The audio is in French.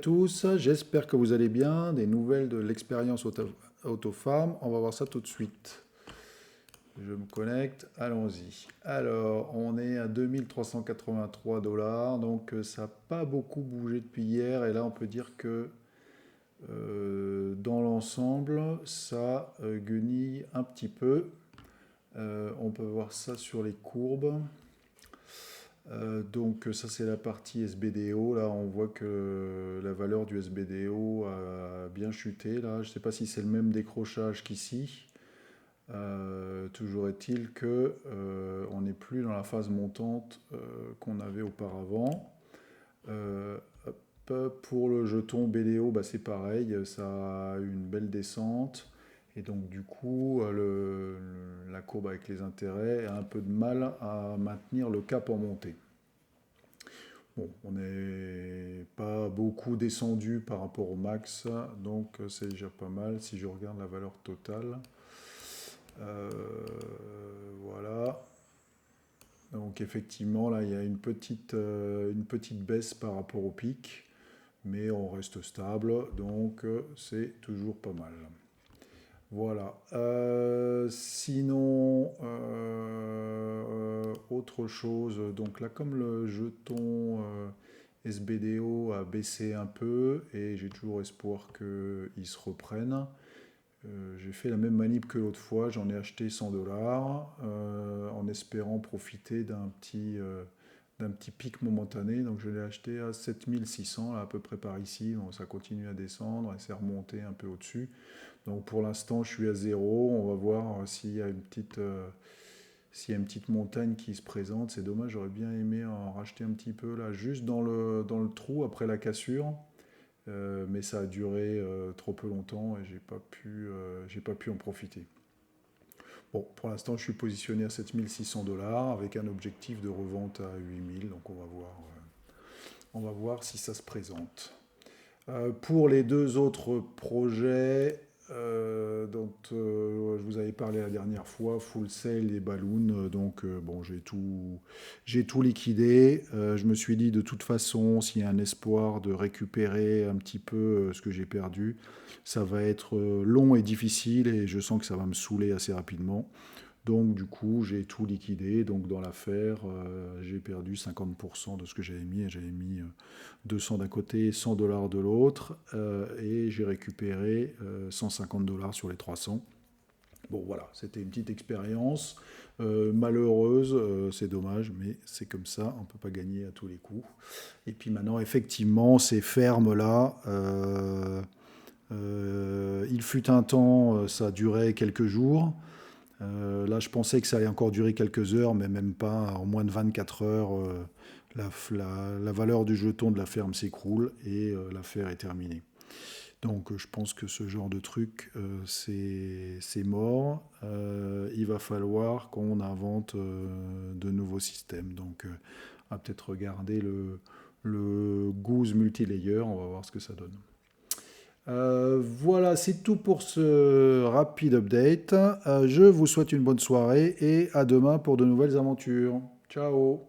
Tous, j'espère que vous allez bien. Des nouvelles de l'expérience Autofarm. On va voir ça tout de suite. Je me connecte, allons-y. Alors, on est à 2383 $, donc ça n'a pas beaucoup bougé depuis hier. Et là, on peut dire que dans l'ensemble, ça guenille un petit peu. On peut voir ça sur les courbes. Donc ça c'est la partie SBDO. Là on voit que la valeur du SBDO a bien chuté. Là, je ne sais pas si c'est le même décrochage qu'ici. Toujours est-il que on n'est plus dans la phase montante qu'on avait auparavant. Euh, pour le jeton BDO, bah, c'est pareil, ça a une belle descente. Et donc du coup, la courbe avec les intérêts a un peu de mal à maintenir le cap en montée. Bon, on n'est pas beaucoup descendu par rapport au max, donc c'est déjà pas mal si je regarde la valeur totale. Euh, voilà. Donc effectivement, là, il y a une petite baisse par rapport au pic, mais on reste stable, donc c'est toujours pas mal. Voilà. Sinon, autre chose. Donc là, comme le jeton SBDO a baissé un peu et j'ai toujours espoir qu'il se reprenne, j'ai fait la même manip que l'autre fois. J'en ai acheté 100 $ en espérant profiter d'un petit pic momentané. Donc je l'ai acheté à 7600, là, à peu près par ici. Donc ça continue à descendre et c'est remonté un peu au-dessus. Donc pour l'instant, je suis à zéro. On va voir s'il y a une petite montagne qui se présente. C'est dommage, j'aurais bien aimé en racheter un petit peu là, juste dans le trou après la cassure. Mais ça a duré trop peu longtemps et j'ai pas pu en profiter. Bon, pour l'instant, je suis positionné à 7600 $ avec un objectif de revente à 8000. Donc on va voir si ça se présente. Pour les deux autres projets dont je vous avais parlé la dernière fois, Full Sail et Balloon, bon, j'ai tout liquidé. Je me suis dit de toute façon, s'il y a un espoir de récupérer un petit peu ce que j'ai perdu, ça va être long et difficile et je sens que ça va me saouler assez rapidement. Donc du coup, j'ai tout liquidé. Donc dans l'affaire, j'ai perdu 50% de ce que j'avais mis. J'avais mis 200 d'un côté, 100 $ de l'autre. Et j'ai récupéré 150 $ sur les 300. Bon voilà, c'était une petite expérience malheureuse, c'est dommage, mais c'est comme ça, on ne peut pas gagner à tous les coups. Et puis maintenant, effectivement, ces fermes-là, il fut un temps, ça a duré quelques jours. Là, je pensais que ça allait encore durer quelques heures, mais même pas. En moins de 24 heures, la valeur du jeton de la ferme s'écroule et l'affaire est terminée. Donc, je pense que ce genre de truc, c'est mort. Il va falloir qu'on invente de nouveaux systèmes. Donc, on va peut-être regarder le Goose Multilayer. On va voir ce que ça donne. Voilà, c'est tout pour ce rapide update. Je vous souhaite une bonne soirée et à demain pour de nouvelles aventures. Ciao!